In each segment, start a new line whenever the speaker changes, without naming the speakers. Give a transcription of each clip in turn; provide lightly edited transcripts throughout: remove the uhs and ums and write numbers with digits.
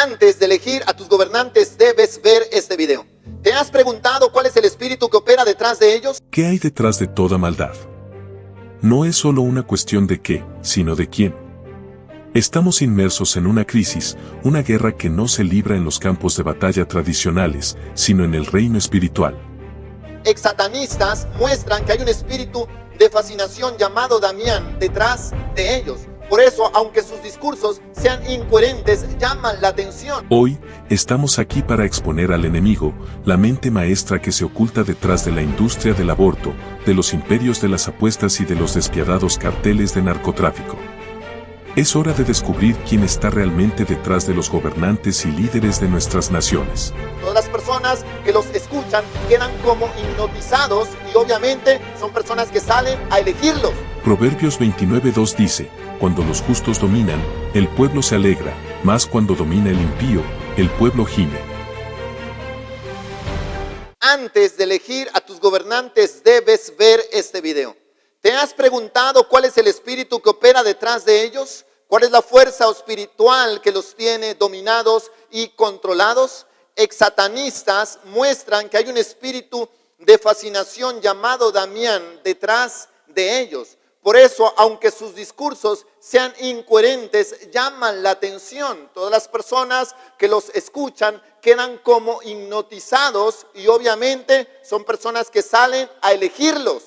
Antes de elegir a tus gobernantes debes ver este video. ¿Te has preguntado cuál es el espíritu que opera detrás de ellos?
¿Qué hay detrás de toda maldad? No es solo una cuestión de qué, sino de quién. Estamos inmersos en una crisis, una guerra que no se libra en los campos de batalla tradicionales, sino en el reino espiritual.
Exsatanistas muestran que hay un espíritu de fascinación llamado Damián detrás de ellos. Por eso, aunque sus discursos sean incoherentes, llaman la atención.
Hoy, estamos aquí para exponer al enemigo, la mente maestra que se oculta detrás de la industria del aborto, de los imperios de las apuestas y de los despiadados carteles de narcotráfico. Es hora de descubrir quién está realmente detrás de los gobernantes y líderes de nuestras naciones.
Todas las personas que los escuchan quedan como hipnotizados y obviamente son personas que salen a elegirlos.
Proverbios 29:2 dice, cuando los justos dominan, el pueblo se alegra, mas cuando domina el impío, el pueblo gime.
Antes de elegir a tus gobernantes debes ver este video. ¿Te has preguntado cuál es el espíritu que opera detrás de ellos? ¿Cuál es la fuerza espiritual que los tiene dominados y controlados? Exsatanistas muestran que hay un espíritu de fascinación llamado Damián detrás de ellos. Por eso, aunque sus discursos sean incoherentes, llaman la atención. Todas las personas que los escuchan quedan como hipnotizados y obviamente son personas que salen a elegirlos.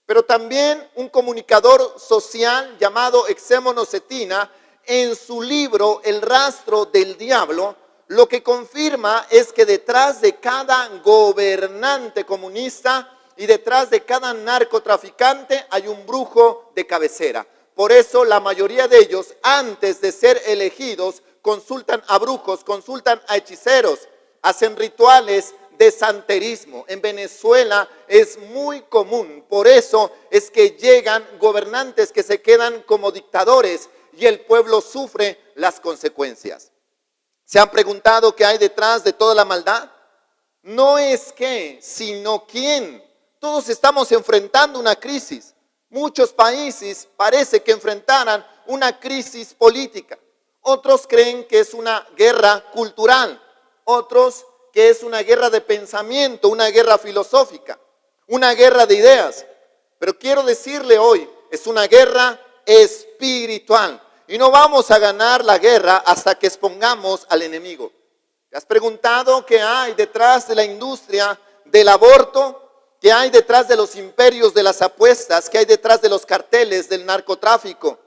Pero también un comunicador social llamado Exémono Cetina, en su libro El rastro del diablo, lo que confirma es que detrás de cada gobernante comunista y detrás de cada narcotraficante hay un brujo de cabecera. Por eso la mayoría de ellos, antes de ser elegidos, consultan a brujos, consultan a hechiceros, hacen rituales de santerismo. En Venezuela es muy común. Por eso es que llegan gobernantes que se quedan como dictadores y el pueblo sufre las consecuencias. ¿Se han preguntado qué hay detrás de toda la maldad? No es qué, sino quién. Todos estamos enfrentando una crisis. Muchos países parece que enfrentaran una crisis política. Otros creen que es una guerra cultural. Otros que es una guerra de pensamiento, una guerra filosófica, una guerra de ideas. Pero quiero decirle hoy, es una guerra espiritual. Y no vamos a ganar la guerra hasta que expongamos al enemigo. ¿Te has preguntado qué hay detrás de la industria del aborto? ¿Qué hay detrás de los imperios de las apuestas? ¿Qué hay detrás de los carteles del narcotráfico?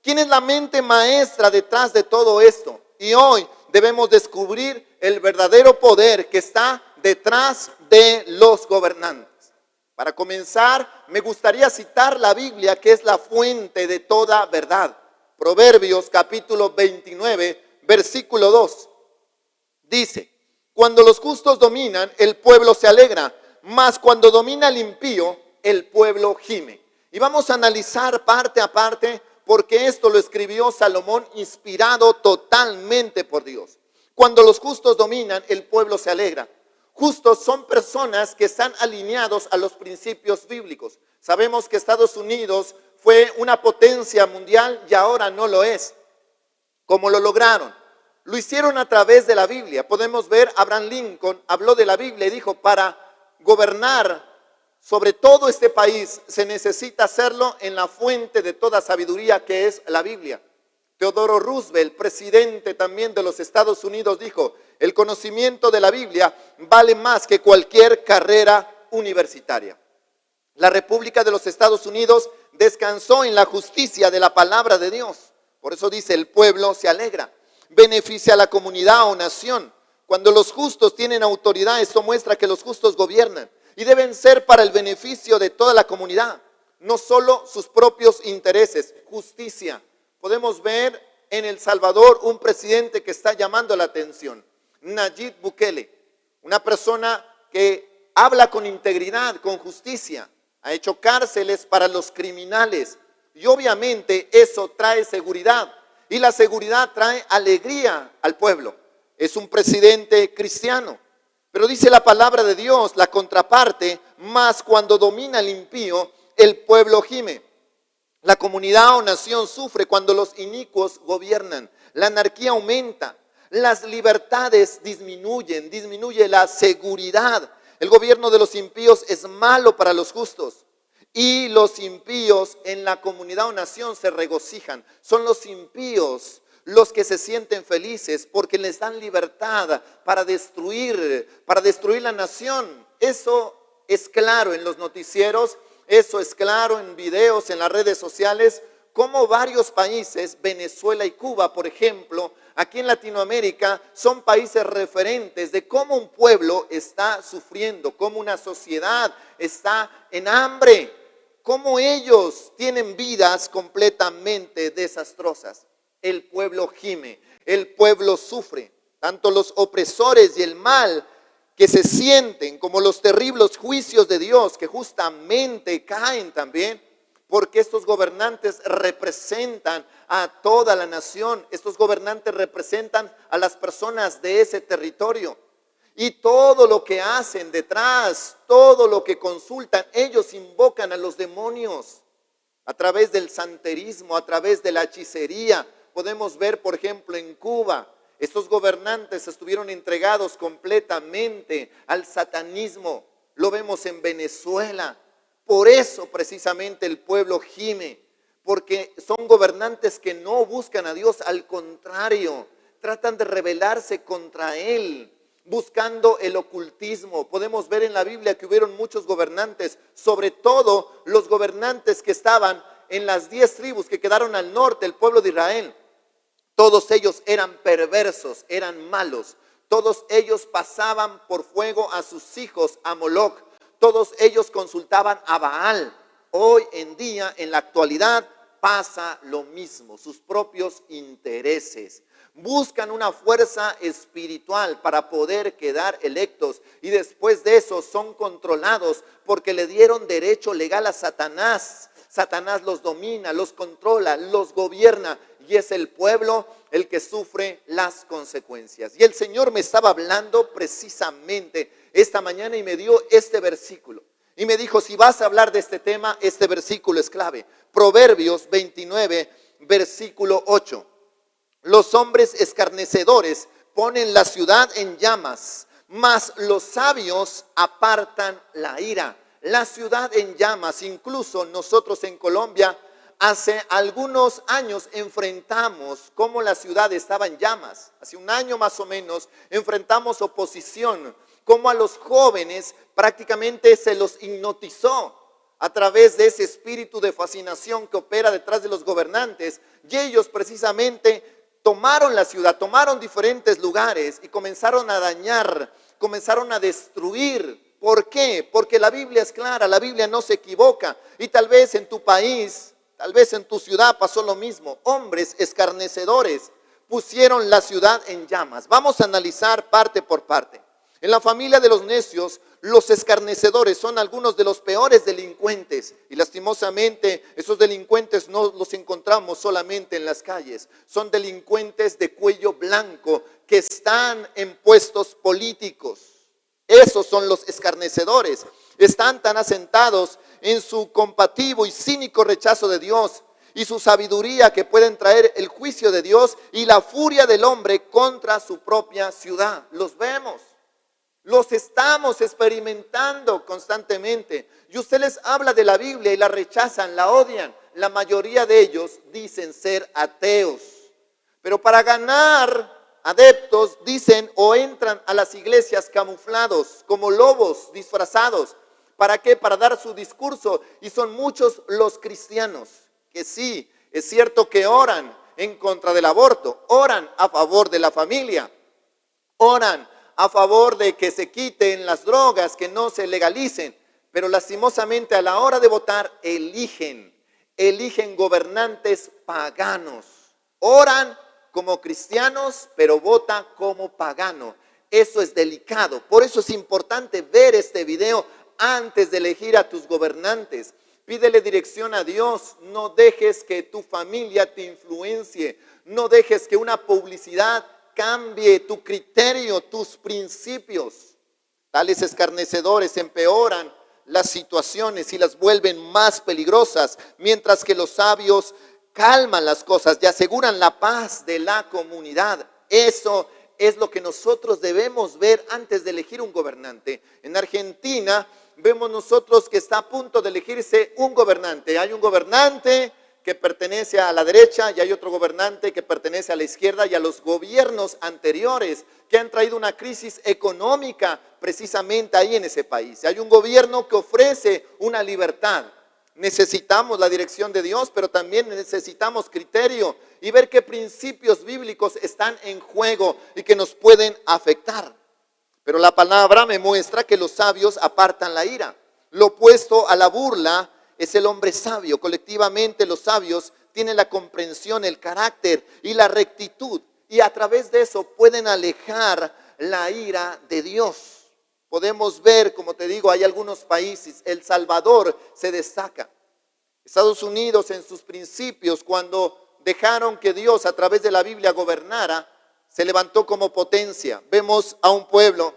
¿Quién es la mente maestra detrás de todo esto? Y hoy debemos descubrir el verdadero poder que está detrás de los gobernantes. Para comenzar, me gustaría citar la Biblia, que es la fuente de toda verdad. Proverbios capítulo 29, versículo 2. Dice, cuando los justos dominan, el pueblo se alegra, mas cuando domina el impío, el pueblo gime. Y vamos a analizar parte a parte, porque esto lo escribió Salomón inspirado totalmente por Dios. Cuando los justos dominan, el pueblo se alegra. Justos son personas que están alineados a los principios bíblicos. Sabemos que Estados Unidos fue una potencia mundial y ahora no lo es. ¿Cómo lo lograron? Lo hicieron a través de la Biblia. Podemos ver, Abraham Lincoln habló de la Biblia y dijo, para gobernar sobre todo este país se necesita hacerlo en la fuente de toda sabiduría, que es la Biblia. Teodoro Roosevelt, presidente también de los Estados Unidos, dijo, el conocimiento de la Biblia vale más que cualquier carrera universitaria. La República de los Estados Unidos descansó en la justicia de la palabra de Dios. Por eso dice, el pueblo se alegra. Beneficia a la comunidad o nación. Cuando los justos tienen autoridad, esto muestra que los justos gobiernan. Y deben ser para el beneficio de toda la comunidad, no solo sus propios intereses. Justicia. Podemos ver en El Salvador un presidente que está llamando la atención, Nayib Bukele, una persona que habla con integridad, con justicia, ha hecho cárceles para los criminales y obviamente eso trae seguridad y la seguridad trae alegría al pueblo. Es un presidente cristiano. Pero dice la palabra de Dios, la contraparte, mas cuando domina el impío, el pueblo gime. La comunidad o nación sufre cuando los inicuos gobiernan. La anarquía aumenta. Las libertades disminuyen, disminuye la seguridad. El gobierno de los impíos es malo para los justos. Y los impíos en la comunidad o nación se regocijan. Son los impíos los que se sienten felices porque les dan libertad para destruir la nación. Eso es claro en los noticieros, eso es claro en videos, en las redes sociales, como varios países, Venezuela y Cuba, por ejemplo, aquí en Latinoamérica, son países referentes de cómo un pueblo está sufriendo, cómo una sociedad está en hambre, cómo ellos tienen vidas completamente desastrosas. El pueblo gime, el pueblo sufre, tanto los opresores y el mal que se sienten como los terribles juicios de Dios que justamente caen también, porque estos gobernantes representan a toda la nación, estos gobernantes representan a las personas de ese territorio. Y todo lo que hacen detrás, todo lo que consultan, ellos invocan a los demonios a través del santerismo, a través de la hechicería. Podemos ver, por ejemplo, en Cuba, estos gobernantes estuvieron entregados completamente al satanismo. Lo vemos en Venezuela. Por eso precisamente el pueblo gime, porque son gobernantes que no buscan a Dios, al contrario, tratan de rebelarse contra Él, buscando el ocultismo. Podemos ver en la Biblia que hubieron muchos gobernantes, sobre todo los gobernantes que estaban en las 10 tribus que quedaron al norte, el pueblo de Israel. Todos ellos eran perversos, eran malos. Todos ellos pasaban por fuego a sus hijos, a Moloc. Todos ellos consultaban a Baal. Hoy en día, en la actualidad, pasa lo mismo. Sus propios intereses. Buscan una fuerza espiritual para poder quedar electos. Y después de eso son controlados porque le dieron derecho legal a Satanás. Satanás los domina, los controla, los gobierna. Y es el pueblo el que sufre las consecuencias. Y el Señor me estaba hablando precisamente esta mañana y me dio este versículo. Y me dijo, si vas a hablar de este tema, este versículo es clave. Proverbios 29, versículo 8. Los hombres escarnecedores ponen la ciudad en llamas, mas los sabios apartan la ira. La ciudad en llamas, incluso nosotros en Colombia, hace algunos años enfrentamos cómo la ciudad estaba en llamas. Hace un año más o menos enfrentamos oposición, cómo a los jóvenes prácticamente se los hipnotizó a través de ese espíritu de fascinación que opera detrás de los gobernantes. Y ellos precisamente tomaron la ciudad, tomaron diferentes lugares y comenzaron a dañar, comenzaron a destruir. ¿Por qué? Porque la Biblia es clara, la Biblia no se equivoca. Y tal vez en tu país, tal vez en tu ciudad pasó lo mismo. Hombres escarnecedores pusieron la ciudad en llamas. Vamos a analizar parte por parte. En la familia de los necios, los escarnecedores son algunos de los peores delincuentes. Y lastimosamente, esos delincuentes no los encontramos solamente en las calles. Son delincuentes de cuello blanco que están en puestos políticos. Esos son los escarnecedores. Están tan asentados en su combativo y cínico rechazo de Dios y su sabiduría que pueden traer el juicio de Dios y la furia del hombre contra su propia ciudad. Los vemos, los estamos experimentando constantemente. Y usted les habla de la Biblia y la rechazan, la odian. La mayoría de ellos dicen ser ateos, pero para ganar adeptos dicen o entran a las iglesias camuflados como lobos disfrazados. ¿Para qué? Para dar su discurso. Y son muchos los cristianos que sí, es cierto que oran en contra del aborto, oran a favor de la familia, oran a favor de que se quiten las drogas, que no se legalicen, pero lastimosamente a la hora de votar eligen gobernantes paganos. Oran como cristianos, pero votan como pagano. Eso es delicado. Por eso es importante ver este video antes de elegir a tus gobernantes. Pídele dirección a Dios. No dejes que tu familia te influencie. No dejes que una publicidad cambie tu criterio, tus principios. Tales escarnecedores empeoran las situaciones y las vuelven más peligrosas, mientras que los sabios calman las cosas y aseguran la paz de la comunidad. Eso es lo que nosotros debemos ver antes de elegir un gobernante. En Argentina vemos nosotros que está a punto de elegirse un gobernante. Hay un gobernante que pertenece a la derecha y hay otro gobernante que pertenece a la izquierda, y a los gobiernos anteriores que han traído una crisis económica precisamente ahí en ese país. Hay un gobierno que ofrece una libertad. Necesitamos la dirección de Dios, pero también necesitamos criterio y ver qué principios bíblicos están en juego y que nos pueden afectar. Pero la palabra me muestra que los sabios apartan la ira. Lo opuesto a la burla es el hombre sabio. Colectivamente los sabios tienen la comprensión, el carácter y la rectitud, y a través de eso pueden alejar la ira de Dios. Podemos ver, como te digo, hay algunos países, El Salvador se destaca. Estados Unidos en sus principios, cuando dejaron que Dios a través de la Biblia gobernara, se levantó como potencia. Vemos a un pueblo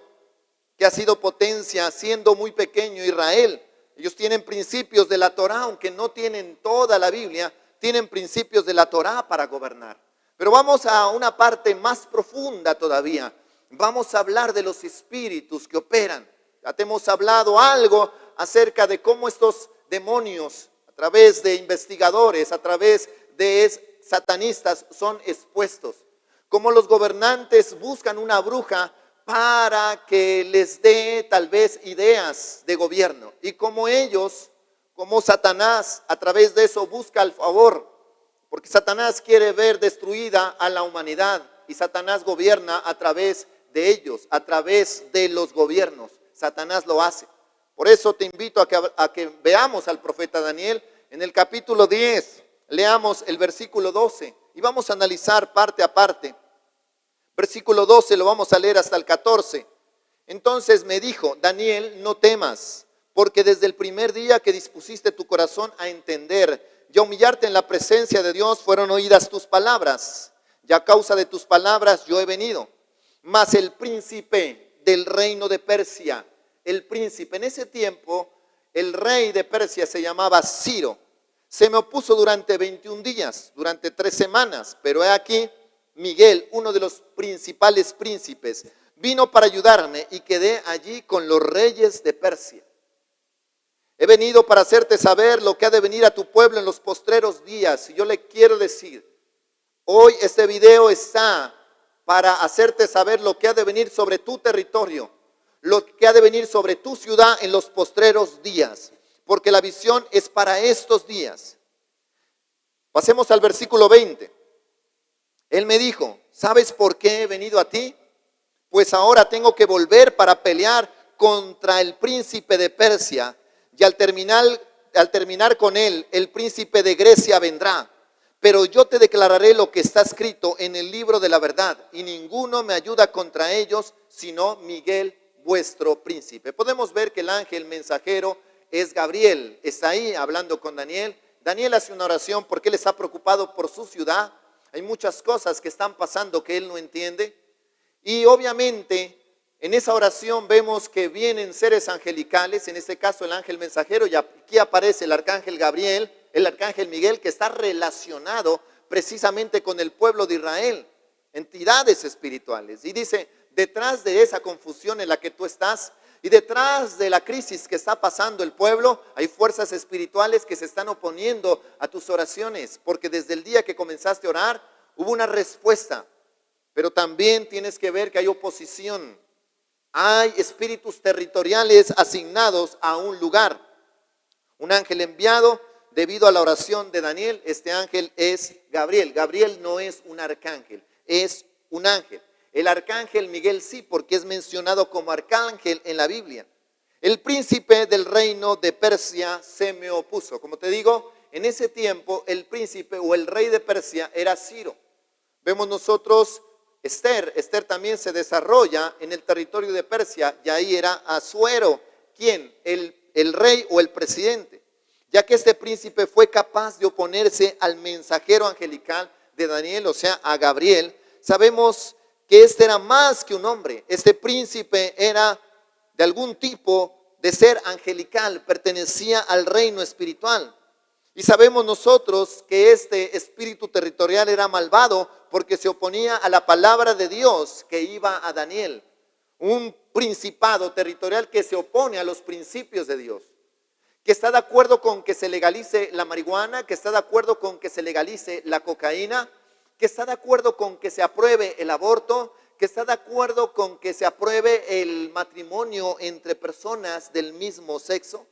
que ha sido potencia siendo muy pequeño, Israel. Ellos tienen principios de la Torá, aunque no tienen toda la Biblia, tienen principios de la Torá para gobernar. Pero vamos a una parte más profunda todavía. Vamos a hablar de los espíritus que operan. Ya te hemos hablado algo acerca de cómo estos demonios, a través de investigadores, a través de satanistas, son expuestos. Cómo los gobernantes buscan una bruja para que les dé tal vez ideas de gobierno. Y como ellos, como Satanás, a través de eso busca el favor. Porque Satanás quiere ver destruida a la humanidad. Y Satanás gobierna a través de ellos, a través de los gobiernos. Satanás lo hace. Por eso te invito a que veamos al profeta Daniel en el capítulo 10. Leamos el versículo 12 y vamos a analizar parte a parte. Versículo 12 lo vamos a leer hasta el 14. Entonces me dijo: Daniel, no temas, porque desde el primer día que dispusiste tu corazón a entender y a humillarte en la presencia de Dios, fueron oídas tus palabras. Y a causa de tus palabras yo he venido. Mas el príncipe del reino de Persia, el príncipe, en ese tiempo el rey de Persia se llamaba Ciro, se me opuso durante 21 días, durante 3 semanas, pero he aquí Miguel, uno de los principales príncipes, vino para ayudarme y quedé allí con los reyes de Persia. He venido para hacerte saber lo que ha de venir a tu pueblo en los postreros días. Y yo le quiero decir, hoy este video está para hacerte saber lo que ha de venir sobre tu territorio, lo que ha de venir sobre tu ciudad en los postreros días, porque la visión es para estos días. Pasemos al versículo 20. Él me dijo: ¿sabes por qué he venido a ti? Pues ahora tengo que volver para pelear contra el príncipe de Persia, y al terminar con él, el príncipe de Grecia vendrá. Pero yo te declararé lo que está escrito en el libro de la verdad, y ninguno me ayuda contra ellos, sino Miguel, vuestro príncipe. Podemos ver que el ángel mensajero es Gabriel, está ahí hablando con Daniel. Daniel hace una oración porque él está preocupado por su ciudad. Hay muchas cosas que están pasando que él no entiende. Y obviamente en esa oración vemos que vienen seres angelicales, en este caso el ángel mensajero, y aquí aparece el arcángel Gabriel, el arcángel Miguel, que está relacionado precisamente con el pueblo de Israel, entidades espirituales. Y dice, detrás de esa confusión en la que tú estás y detrás de la crisis que está pasando el pueblo, hay fuerzas espirituales que se están oponiendo a tus oraciones, porque desde el día que comenzaste a orar hubo una respuesta, pero también tienes que ver que hay oposición. Hay espíritus territoriales asignados a un lugar. Un ángel enviado debido a la oración de Daniel, este ángel es Gabriel. Gabriel no es un arcángel, es un ángel. El arcángel Miguel sí, porque es mencionado como arcángel en la Biblia. El príncipe del reino de Persia se me opuso. Como te digo, en ese tiempo el príncipe o el rey de Persia era Ciro. Vemos nosotros Esther también se desarrolla en el territorio de Persia, y ahí era Asuero, ¿quién? El rey o el presidente, ya que este príncipe fue capaz de oponerse al mensajero angelical de Daniel, o sea, a Gabriel. Sabemos que este era más que un hombre, este príncipe era de algún tipo de ser angelical, pertenecía al reino espiritual. Y sabemos nosotros que este espíritu territorial era malvado porque se oponía a la palabra de Dios que iba a Daniel. Un principado territorial que se opone a los principios de Dios, que está de acuerdo con que se legalice la marihuana, que está de acuerdo con que se legalice la cocaína, que está de acuerdo con que se apruebe el aborto, que está de acuerdo con que se apruebe el matrimonio entre personas del mismo sexo.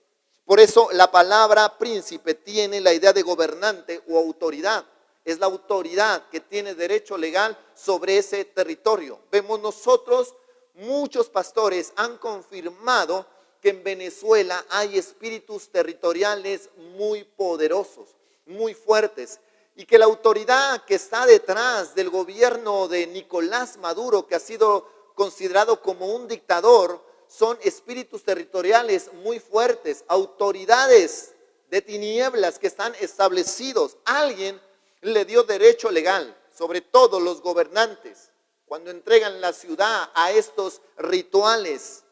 Por eso la palabra príncipe tiene la idea de gobernante o autoridad. Es la autoridad que tiene derecho legal sobre ese territorio. Vemos nosotros, muchos pastores han confirmado que en Venezuela hay espíritus territoriales muy poderosos, muy fuertes, y que la autoridad que está detrás del gobierno de Nicolás Maduro, que ha sido considerado como un dictador, son espíritus territoriales muy fuertes, autoridades de tinieblas que están establecidos. Alguien le dio derecho legal, sobre todo los gobernantes, cuando entregan la ciudad a estos rituales,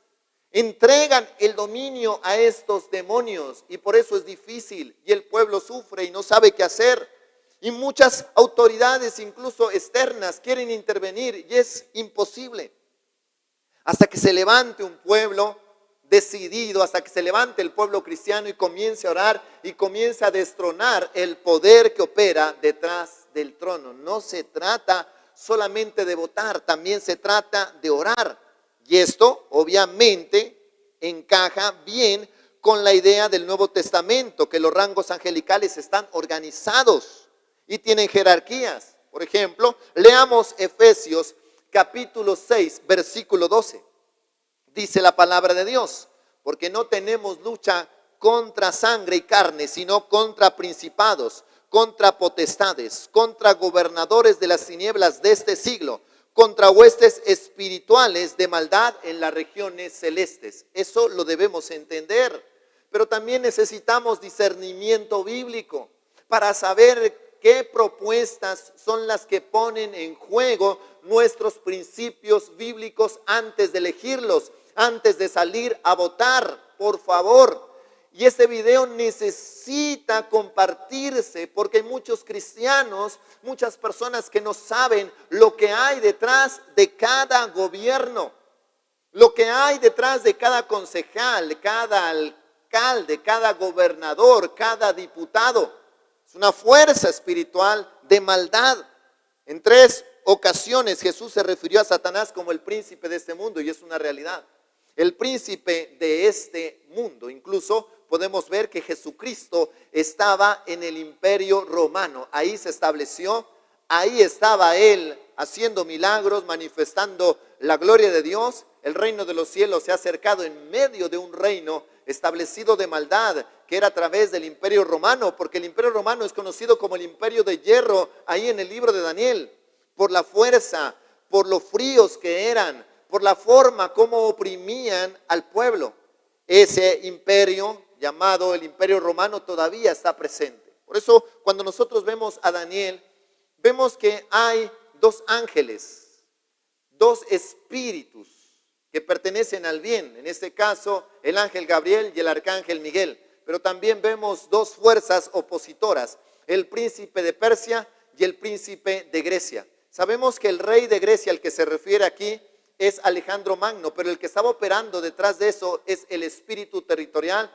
entregan el dominio a estos demonios, y por eso es difícil y el pueblo sufre y no sabe qué hacer. Y muchas autoridades, incluso externas, quieren intervenir y es imposible. Hasta que se levante un pueblo decidido, hasta que se levante el pueblo cristiano y comience a orar y comience a destronar el poder que opera detrás del trono. No se trata solamente de votar, también se trata de orar. Y esto obviamente encaja bien con la idea del Nuevo Testamento, que los rangos angelicales están organizados y tienen jerarquías. Por ejemplo, leamos Efesios capítulo 6, versículo 12. Dice la palabra de Dios: porque no tenemos lucha contra sangre y carne, sino contra principados, contra potestades, contra gobernadores de las tinieblas de este siglo, contra huestes espirituales de maldad en las regiones celestes. Eso lo debemos entender, pero también necesitamos discernimiento bíblico para saber qué propuestas son las que ponen en juego nuestros principios bíblicos antes de elegirlos, antes de salir a votar, por favor. Y este video necesita compartirse porque hay muchos cristianos, muchas personas que no saben lo que hay detrás de cada gobierno, lo que hay detrás de cada concejal, cada alcalde, cada gobernador, cada diputado. Es una fuerza espiritual de maldad. En 3 ocasiones Jesús se refirió a Satanás como el príncipe de este mundo, y es una realidad. El príncipe de este mundo. Incluso podemos ver que Jesucristo estaba en el imperio romano. Ahí se estableció, ahí estaba él haciendo milagros, manifestando la gloria de Dios. El reino de los cielos se ha acercado en medio de un reino establecido de maldad, que era a través del imperio romano, porque el imperio romano es conocido como el imperio de hierro, ahí en el libro de Daniel, por la fuerza, por lo fríos que eran, por la forma como oprimían al pueblo. Ese imperio llamado el imperio romano todavía está presente. Por eso cuando nosotros vemos a Daniel, vemos que hay 2 ángeles, 2 espíritus que pertenecen al bien, en este caso el ángel Gabriel y el arcángel Miguel, pero también vemos 2 fuerzas opositoras, el príncipe de Persia y el príncipe de Grecia. Sabemos que el rey de Grecia, al que se refiere aquí, es Alejandro Magno, pero el que estaba operando detrás de eso es el espíritu territorial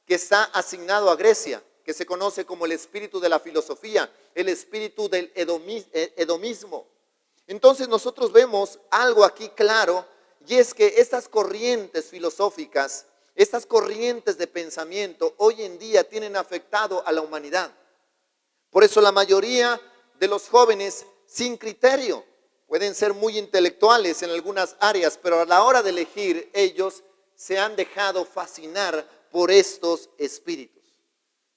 que está asignado a Grecia, que se conoce como el espíritu de la filosofía, el espíritu del edomismo. Entonces nosotros vemos algo aquí claro, y es que estas corrientes filosóficas, estas corrientes de pensamiento hoy en día tienen afectado a la humanidad. Por eso la mayoría de los jóvenes sin criterio pueden ser muy intelectuales en algunas áreas, pero a la hora de elegir ellos se han dejado fascinar por estos espíritus.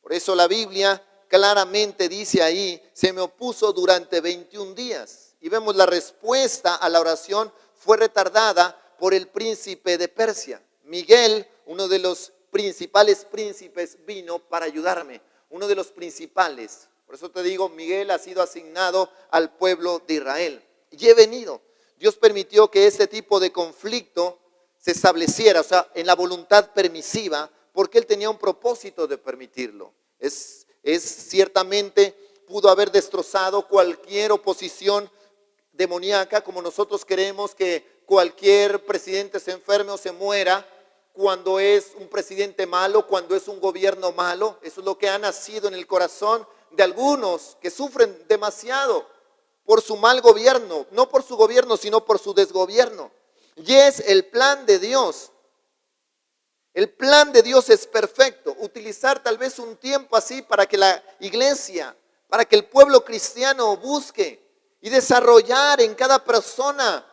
Por eso la Biblia claramente dice ahí: se me opuso durante 21 días. Y vemos la respuesta a la oración fue retardada por el príncipe de Persia. Miguel, uno de los principales príncipes, vino para ayudarme. Uno de los principales. Por eso te digo, Miguel ha sido asignado al pueblo de Israel. Y he venido. Dios permitió que este tipo de conflicto se estableciera, o sea, en la voluntad permisiva, porque Él tenía un propósito de permitirlo. Es ciertamente pudo haber destrozado cualquier oposición demoníaca, como nosotros queremos que cualquier presidente se enferme o se muera cuando es un presidente malo, cuando es un gobierno malo. Eso es lo que ha nacido en el corazón de algunos que sufren demasiado por su mal gobierno, no por su gobierno, sino por su desgobierno. Y es el plan de Dios. El plan de Dios es perfecto. Utilizar tal vez un tiempo así para que la iglesia, para que el pueblo cristiano busque y desarrollar en cada persona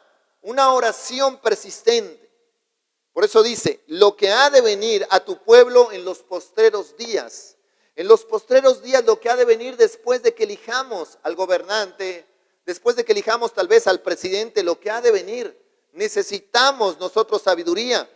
una oración persistente. Por eso dice, lo que ha de venir a tu pueblo en los postreros días. En los postreros días lo que ha de venir después de que elijamos al gobernante, después de que elijamos tal vez al presidente, lo que ha de venir. Necesitamos nosotros sabiduría.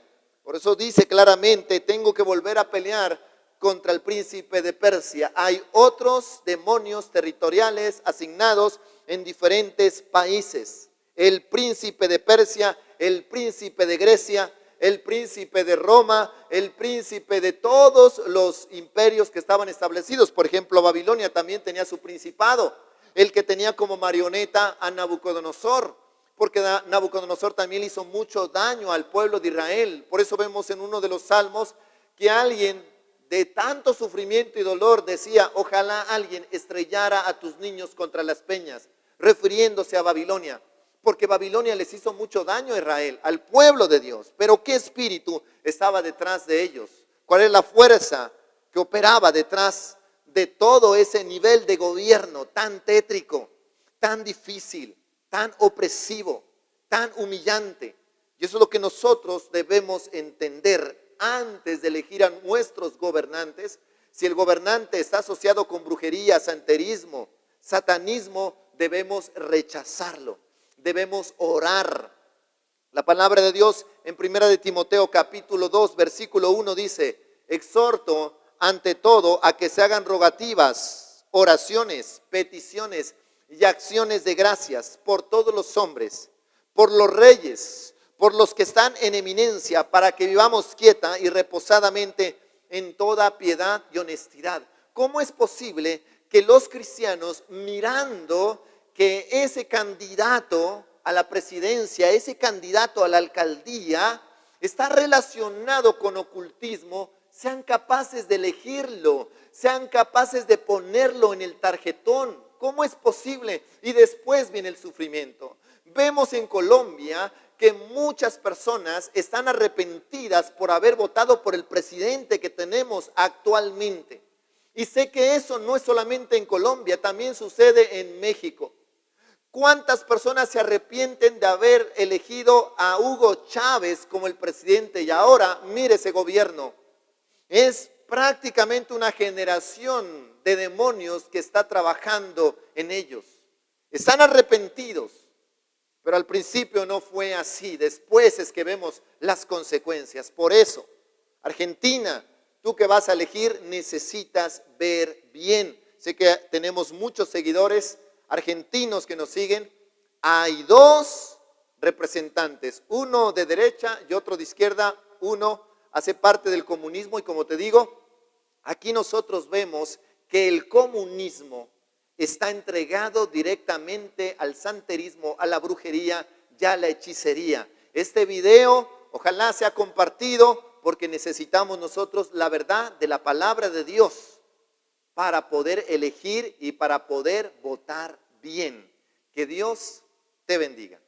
Por eso dice claramente, tengo que volver a pelear contra el príncipe de Persia. Hay otros demonios territoriales asignados en diferentes países. El príncipe de Persia, el príncipe de Grecia, el príncipe de Roma, el príncipe de todos los imperios que estaban establecidos. Por ejemplo, Babilonia también tenía su principado, el que tenía como marioneta a Nabucodonosor, porque Nabucodonosor también hizo mucho daño al pueblo de Israel. Por eso vemos en uno de los salmos que alguien de tanto sufrimiento y dolor decía, ojalá alguien estrellara a tus niños contra las peñas, refiriéndose a Babilonia. Porque Babilonia les hizo mucho daño a Israel, al pueblo de Dios. Pero ¿qué espíritu estaba detrás de ellos? ¿Cuál es la fuerza que operaba detrás de todo ese nivel de gobierno tan tétrico, tan difícil, tan opresivo, tan humillante? Y eso es lo que nosotros debemos entender antes de elegir a nuestros gobernantes. Si el gobernante está asociado con brujería, santerismo, satanismo, debemos rechazarlo. Debemos orar. La palabra de Dios en 1 de Timoteo capítulo 2 versículo 1 dice, exhorto ante todo a que se hagan rogativas, oraciones, peticiones y acciones de gracias por todos los hombres, por los reyes, por los que están en eminencia, para que vivamos quieta y reposadamente en toda piedad y honestidad. ¿Cómo es posible que los cristianos, mirando que ese candidato a la presidencia, ese candidato a la alcaldía, está relacionado con ocultismo, sean capaces de elegirlo, sean capaces de ponerlo en el tarjetón? ¿Cómo es posible? Y después viene el sufrimiento. Vemos en Colombia que muchas personas están arrepentidas por haber votado por el presidente que tenemos actualmente. Y sé que eso no es solamente en Colombia, también sucede en México. ¿Cuántas personas se arrepienten de haber elegido a Hugo Chávez como el presidente? Y ahora, mire ese gobierno. Es prácticamente una generación de demonios que está trabajando en ellos. Están arrepentidos, pero al principio no fue así. Después es que vemos las consecuencias. Por eso, Argentina, tú que vas a elegir, necesitas ver bien. Sé que tenemos muchos seguidores argentinos que nos siguen. Hay dos representantes, uno de derecha y otro de izquierda. Uno hace parte del comunismo y, como te digo, aquí nosotros vemos que el comunismo está entregado directamente al santerismo, a la brujería y a la hechicería. Este video ojalá sea compartido porque necesitamos nosotros la verdad de la palabra de Dios para poder elegir y para poder votar bien. Que Dios te bendiga.